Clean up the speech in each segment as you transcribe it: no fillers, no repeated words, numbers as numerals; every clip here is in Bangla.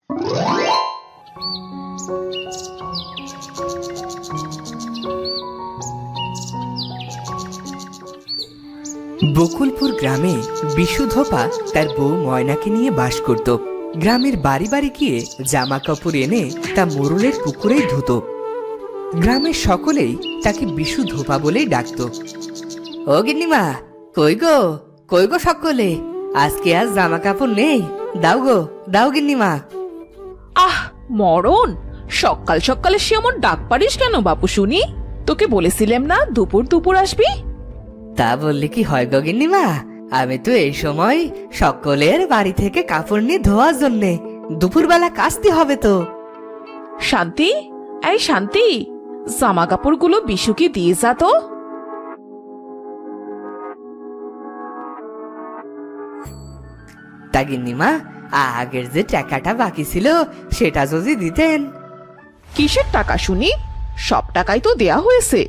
বকুলপুর গ্রামে বিশু ধোপা তার বউ ময়নাকে নিয়ে বাস করত। গ্রামের বাড়ি বাড়ি গিয়ে জামা কাপড় এনে তা মোড়লের পুকুরেই ধুত। গ্রামের সকলেই তাকে বিশু ধোপা বলেই ডাকত। ও গিন্নিমা, কই গো সকলে, আজকে আর জামা কাপড় নেই, দাও গো দাও গিন্নিমা। আহ মরণ, সকাল সকালে সে এমন ডাক পারিস কেন বাপু শুনি? তোকে বলেছিলাম না দুপুর দুপুর আসবি? তা বললে কি হয় গো গিন্নিমা, আমি তো এই সময় সকলের বাড়ি থেকে কাপড় নিয়ে ধোয়ার জন্যে, দুপুরবেলা কাচতে হবে তো। শান্তি, এই শান্তি, জামা কাপড়গুলো বিশুকে দিয়ে যা তো। তা গিন্নিমা, আগের যে টাকাটা বাকি ছিল সেটা যদি দিতেন। কিসের টাকা শুনি? সব টাকাই তো দেয়া হয়েছে।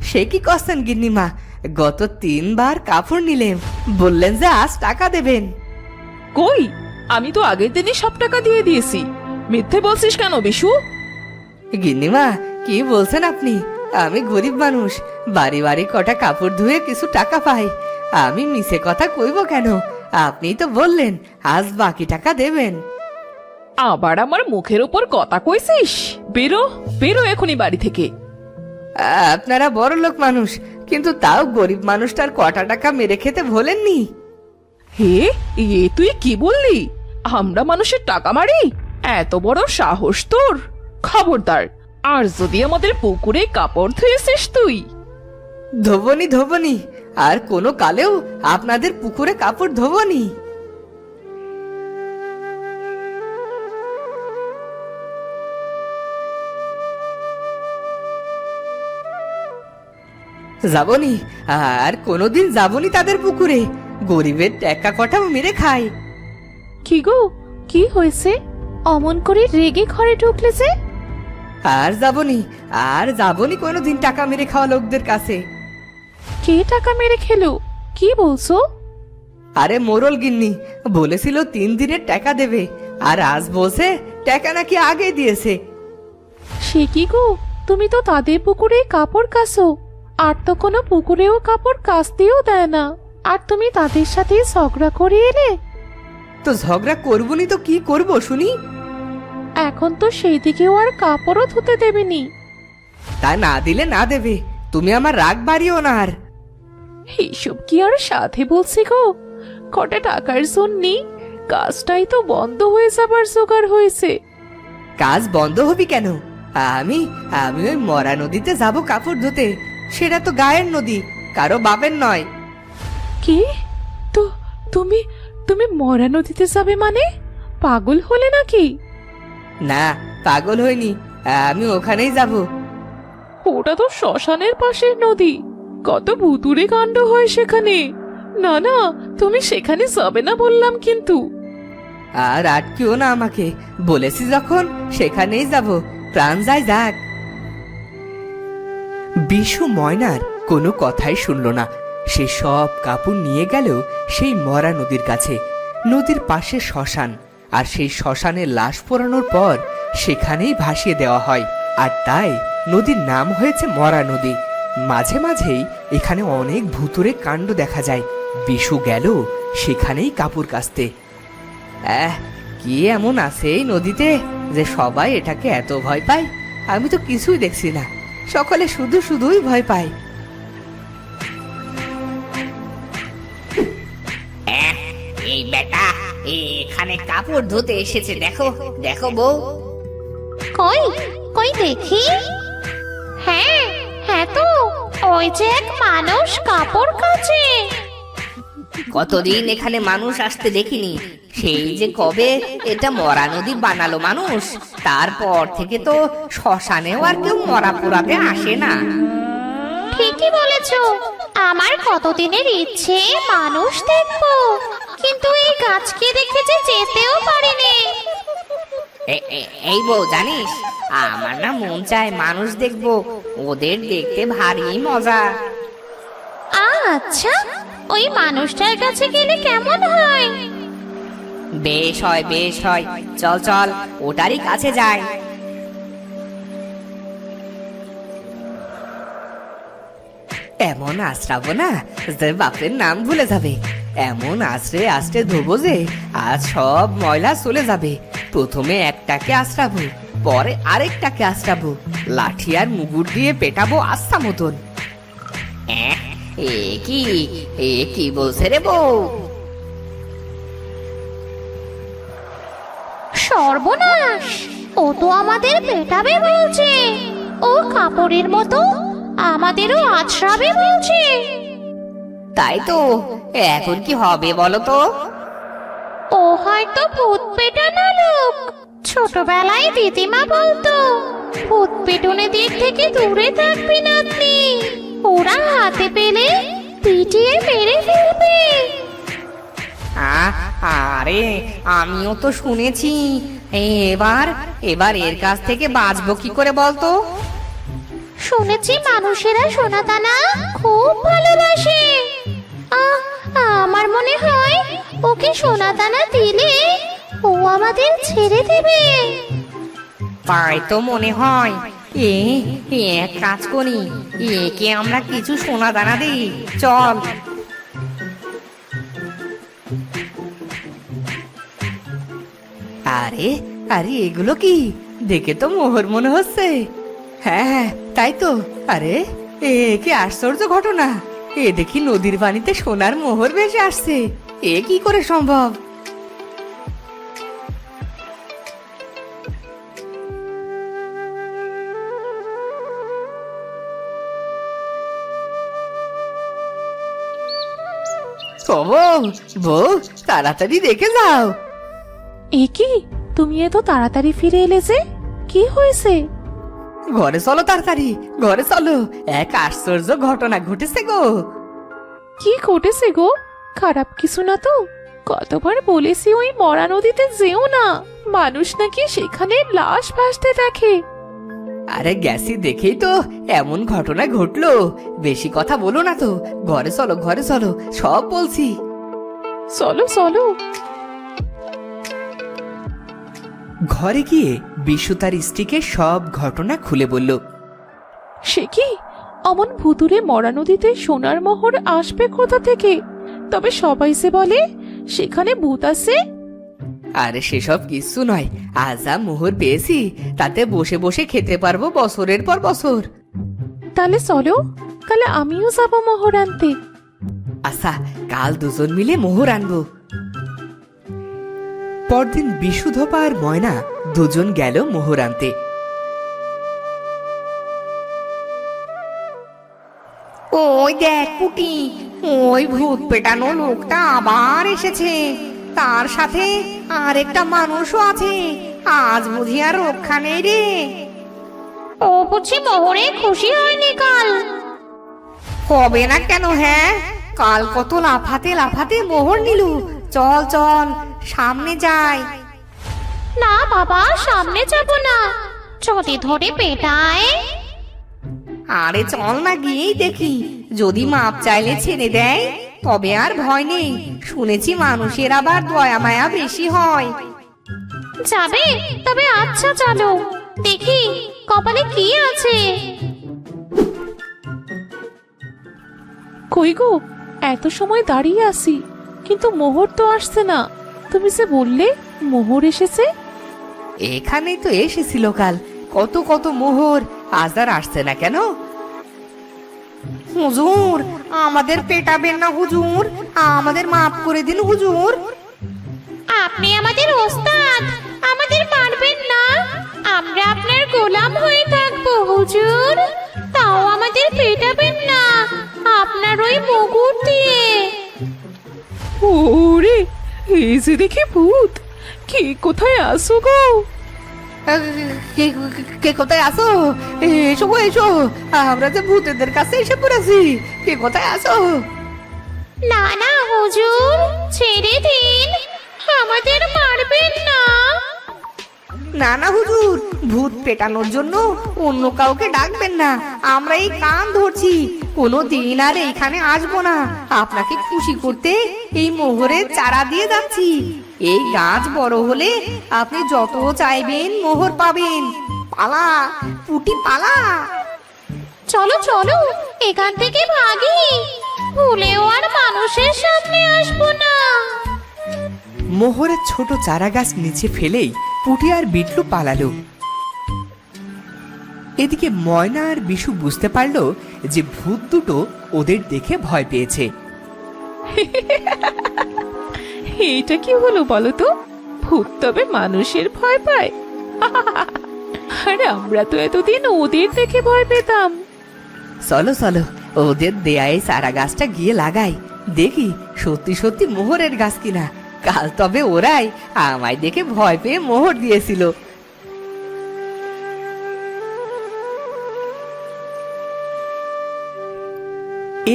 সে কি করছেন গিন্নিমা, গত 3 বার কাপড় নিলেন, বললেন যে আজ টাকা দেবেন। কই, আমি তো আগের দিনই সব টাকা দিয়ে দিয়েছি। মিথ্যে বলছিস কেন বিশু? গিন্নিমা, কি বলছেন আপনি? আমি গরিব মানুষ, বাড়ি বাড়ি কটা কাপড় ধুয়ে কিছু টাকা পাই, আমি মিছে কথা কইব কেন? আপনি তো বললেন আজ বাকি টাকা দেবেন। আবার আমার মুখের উপর কথা কইছিস? বেরো বেরো এখনই বাড়ি থেকে। আপনারা বড় লোক মানুষ, কিন্তু তাও গরিব মানুষটার কটা টাকা মেরে খেতে ভোলেননি। হে, এ তুই কি বললি? আমরা মানুষের টাকা মারি? এত বড় সাহস তোর! খবরদার, আর যদি আমাদের পুকুরে কাপড় ধুয়েছিস তুই। ধোবনি, আর কোনো কালেও আপনাদের পুকুরে কাপড় ধোবনি। যাবনি, আর কোনোদিন যাবনি তাদের পুকুরে, গরিবের টাকা কটাও মেরে খায়। কি গো, কি হয়েছে? অমন করে রেগে ঘরে ঢুকলে যে? আর যাবনি কোনোদিন টাকা মেরে খাওয়া লোকদের কাছে। কে টাকা মেরে খেলো? কি বলছো? আরে মোরল গিন্নি বলেছিল 3 দিনের টাকা দেবে, আর আজ বলছে টাকা নাকি আগে দিয়েছে। সে কি গো, তুমি তো তাদের পুকুরে কাপড় কাচো, আর তো কোনো পুকুরেও কাপড় কাচতেও দেয় না, আর তুমি তাদের সাথে ঝগড়া করে এলে? তো ঝগড়া করবনি তো কি করব শুনি? এখন তো সেই দিকেও আর কাপড়ও ধুতে দেবেনি। তা না দিলে না দেবে, তুমি আমার রাগ বাড়িও না। আর এইসব কি আর সাথে বলছি গো, কটা টাকার জন্যে কাজটাই তো বন্ধ হয়ে যাবার জোগাড় হয়েছে। কাজ বন্ধ হবি কেন? আমি আমি ওই মরা নদীতে যাব কাপড় ধুতে, সেটা তো গায়ের নদী, কারো বাপের নয়। কি? তো তুমি তুমি মরা নদীতে যাবে মানে? পাগল হলে নাকি? না, পাগল হইনি, আমি ওখানেই যাব। ওটা তো শ্মশানের পাশের নদী, কত ভুতুড়ে কাণ্ড হয় সেখানে। না না, তুমি সেখানে যাবে না বললাম কিন্তু। আর আটকিও না আমাকে, বলেছি যখন সেখানেই যাব, প্রাণ যায় যাক। বিশু ময়নার কোনো কথাই শুনল না, সে সব কাপড় নিয়ে গেল সেই মরা নদীর কাছে। নদীর পাশে শ্মশান, আর সেই শ্মশানে লাশ পোড়ানোর পর সেখানেই ভাসিয়ে দেওয়া হয়, আর তাই নদীর নাম হয়েছে মরা নদী। মাঝে মাঝেই এখানে অনেক ভুতুড়ে কাণ্ড দেখা যায়। বিশু গেল সেখানেই কাপড় কাচতে। কি এমন আছে এই নদীতে যে সবাই এটাকে এত ভয় পায়? আমি তো কিছুই দেখছি না, সকলে শুধুই ভয় পায়। এই বেটা এখানে কাপড় ধুতে এসেছে, দেখো দেখো বউ। কই কই দেখি। হ্যাঁ হ্যাঁ, তো ওই যে এক মানুষ কাপড় কাচে। কতদিন এখানে মানুষ আসতে দেখিনি, সেই যে কবে এটা মরা নদী বানালো মানুষ, তারপর থেকে তো শ্মশানেও আর কেউ মরা পোড়াতে আসে না। ঠিকই বলেছো, আমার কতদিনের ইচ্ছে মানুষ দেখবো, কিন্তু এই গাছকে দেখে যে যেতেও পারিনি। এই বউ জানিস, আমার না মন চায় মানুষ দেখবো, ওদের দেখতে ভারী মজা। আচ্ছা, ওই মানুষটার কাছে গেলে কেমন হয়? বেশ হয়, চল চল ওটারই কাছে যাই। এমন আশ্রাবো না যে বাপের নাম ভুলে যাবে। এমন আশ্রে আশ্রে ধোবো যে আজ সব ময়লা চলে যাবে। প্রথমে একটাকে আশ্রাবো, পরে আরেকটাকে আশ্রাবো, লাঠি আর মুগুর দিয়ে পেটাবো আস্থা মতন। এ কি বলছে রে বউ? সর্বনাশ, ও তো আমাদের পেটাবে বলছে। ও কাপড়ের মতো আমাদেরও আছড়াবে বলছে। তাই তো, এখন কি হবে বলো তো? ও হয়তো ভূত পেটানো লোক। ছোটবেলায় দিদিমা বলতো, ভূত পেটনে দিক থেকে দূরে থাকবি নাতনি, ওরা হাতে পেলে পিটিয়ে মেরে ফেলবে। আরে আমিও তো শুনেছি। এবার এর কাছ থেকে বাঁচবো কি করে বলতো? শুনেছি মানুষেরা সোনাদানা খুব ভালোবাসে। আমার মনে হয় ওকে সোনাদানা দিলে ও আমাদের ছেড়ে দেবে। তাই তো মনে হয়। এক কাজ করি, একে আমরা কিছু সোনা দানা দিই, চল। আরে আরে এগুলো কি? দেখে তো মোহর মনে হচ্ছে। হ্যাঁ তাই তো। আরে এ কি আশ্চর্য ঘটনা! এ দেখি নদীর পানিতে সোনার মোহর ভেসে আসছে। এ কি করে সম্ভব? বউ, তাড়াতাড়ি দেখে যাও। এ কি, তুমি এত তাড়াতাড়ি ফিরে এলে যে? কি হয়েছে? ঘরে চলো তাড়াতাড়ি, ঘরে চলো। এক আশ্চর্য ঘটনা ঘটেছে গো। কি ঘটেছে গো? খারাপ কিছু না তো? কতবার বলেছি ওই মরা নদীতে যেও না, মানুষ নাকি সেখানে লাশ ভাসতে দেখে। আরে গেছি দেখেই তো এমন ঘটনা ঘটলো। বেশি কথা বলো না তো, ঘরে চলো ঘরে চলো, সব বলছি। চলো চলো। ঘরে গিয়ে বিশু তার স্ত্রীকে সব ঘটনা খুলে বলল। সে কি, অমন ভুতুরে মরা নদীতে সোনার মোহর আসবে কোথা থেকে? তবে সবাই যে বলে সেখানে ভূত আছে। আরে সেসব কিছু নয়, আজ যা মোহর পেয়েছি তাতে বসে বসে খেতে পারবো বছরের পর বছর। তাহলে চলো, কাল আমিও যাব মোহর আনতে। আচ্ছা, কাল দুজন মিলে মোহর আনবো। পরদিন বিশু, ধোপা আর ময়না দুজন গেল মোহর আনতে। ওই দেখ পুটি, ওই ভূত পেটানো লোকটা আবার এসেছে। তার সাথে আরেকটা মানুষও আছে। আজ বুঝি আর রক্ষা নেই রে। ও বুঝি মোহরে খুশি হয়নি কাল? হবে না কেন? হ্যাঁ, কাল কত লাফাতে লাফাতে মোহর নিল। চল চল সামনে যাই। না বাবা, সামনে যাব না, যদি ধরে পেটায়। আরে চল না, গিয়েই দেখি। যদি মাপ চাইলে ছেড়ে দেয় তবে আর ভয় নেই। শুনেছি মানুষের আবার দয়া মায়া বেশি হয়। যাবে? তবে আচ্ছা চলো, দেখি কপালে কি আছে। কই গো, এত সময় দাঁড়িয়ে আছি কিন্তু মোহর তো আসছে না। তুমি যে বললে মোহর এসেছে। এখানেই তো এসেছিল কাল, কত কত মোহর। আজ আর আসছে না কেন? হুজুর, আমাদের পেটাবেন না হুজুর, আমাদের মাফ করে দিন হুজুর। আপনি আমাদের ওস্তাদ, আমাদের মারবেন না। আমরা আপনার গোলাম হয়ে থাকবো হুজুর, তাও আমাদের পেটাবেন না আপনার ওই মুগুর দিয়ে। ওরে, এই যে দেখি ভূত। কে কোথায় আসো গো? কে কোথায় আসো? এসো গো, এসো। আমরা যে ভূতেদের কাছে এসে পড়েছি। কে কোথায় আসো? না না হুজুর, ছেড়ে দিন, আমাদের মারবেন না। না না হুজুর, ভূত পেটানোর জন্য অন্য কাউকে ডাকবেন না। আমরা এই কান ধরছি, কোনো দিন আর এইখানে আসবো না। আপনাকে খুশি করতে এই মোহরের চারা দিয়ে যাচ্ছি। এই গাছ বড় হলে আপনি যত চাইবেন মোহর পাবেন। পালা পুটি পালা। চলো চলো এখান থেকে ভাগি, ভুলেও আর মানুষের সামনে আসবো না। মোহরের ছোট চারা গাছ নিচে ফেলেই পুটি আর বিটলু পালালো। এদিকে ময়না আর বিশু বুঝতে পারলো যে ভূত দুটো ওদের দেখে ভয় পেয়েছে। এইটা কি হলো বলো তো? ভূত তবে মানুষের ভয় পায়? আর আমরা তো এতদিন ওদের দেখে ভয় পেতাম। চলো চলো ওদের দেয়ায় চারা গাছটা গিয়ে লাগাই, দেখি সত্যি সত্যি মোহরের গাছ কিনা। কাল তবে ওরাই আমায় দেখে ভয় পেয়ে মোহর দিয়েছিল।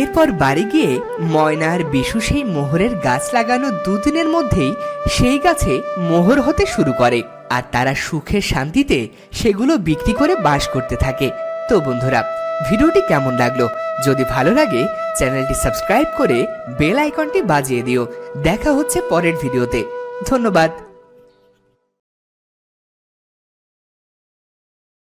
এরপর বাড়ি গিয়ে ময়না আর বিশু সেই মোহরের গাছ লাগানো দুদিনের মধ্যেই সেই গাছে মোহর হতে শুরু করে, আর তারা সুখে শান্তিতে সেগুলো বিক্রি করে বাস করতে থাকে। তো বন্ধুরা, ভিডিওটি কেমন লাগলো? যদি ভালো লাগে চ্যানেলটি সাবস্ক্রাইব করে বেল আইকনটি বাজিয়ে দিও। দেখা হচ্ছে পরের ভিডিওতে। ধন্যবাদ।